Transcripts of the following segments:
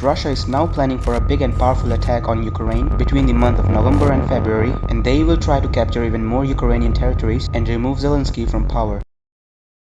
Russia is now planning for a big and powerful attack on Ukraine between the month of November and February, and they will try to capture even more Ukrainian territories and remove Zelensky from power.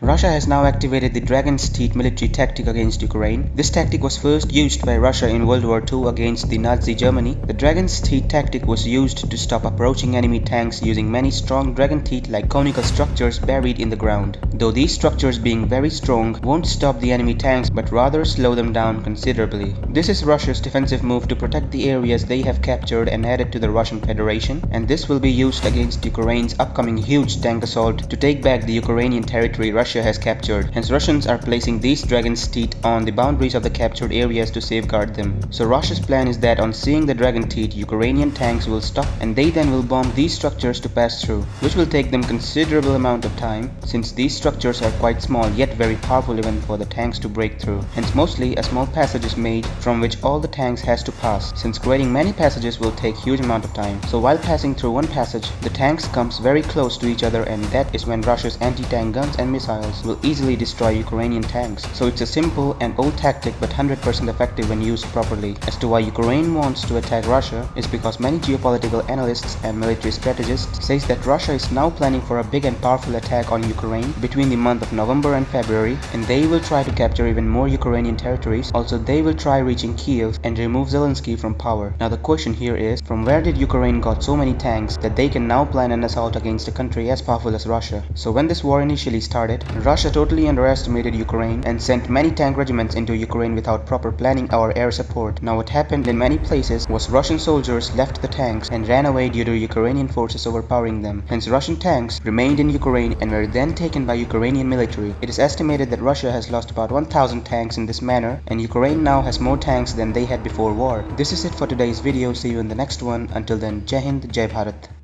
Russia has now activated the Dragon's Teeth military tactic against Ukraine. This tactic was first used by Russia in World War II against the Nazi Germany. The Dragon's Teeth tactic was used to stop approaching enemy tanks using many strong dragon teeth-like conical structures buried in the ground. Though these structures being very strong won't stop the enemy tanks but rather slow them down considerably. This is Russia's defensive move to protect the areas they have captured and added to the Russian Federation, and this will be used against Ukraine's upcoming huge tank assault to take back the Ukrainian territory Russia has captured. Hence Russians are placing these dragon's teeth on the boundaries of the captured areas to safeguard them. So Russia's plan is that on seeing the dragon teeth, Ukrainian tanks will stop and they then will bomb these structures to pass through, which will take them considerable amount of time since these structures are quite small yet very powerful even for the tanks to break through. Hence mostly a small passage is made from which all the tanks has to pass, since creating many passages will take huge amount of time. So while passing through one passage, the tanks comes very close to each other, and that is when Russia's anti-tank guns and missiles will easily destroy Ukrainian tanks. So it's a simple and old tactic but 100% effective when used properly. As to why Ukraine wants to attack Russia is because many geopolitical analysts and military strategists says that Russia is now planning for a big and powerful attack on Ukraine between the month of November and February, and they will try to capture even more Ukrainian territories. Also they will try reaching Kiev and remove Zelensky from power. Now the question here is, from where did Ukraine got so many tanks that they can now plan an assault against a country as powerful as Russia? So when this war initially started, Russia totally underestimated Ukraine and sent many tank regiments into Ukraine without proper planning or air support. Now what happened in many places was Russian soldiers left the tanks and ran away due to Ukrainian forces overpowering them. Hence Russian tanks remained in Ukraine and were then taken by Ukrainian military. It is estimated that Russia has lost about 1,000 tanks in this manner, and Ukraine now has more tanks than they had before war. This is it for today's video. See you in the next one. Until then, Jai Hind, Jai Bharat.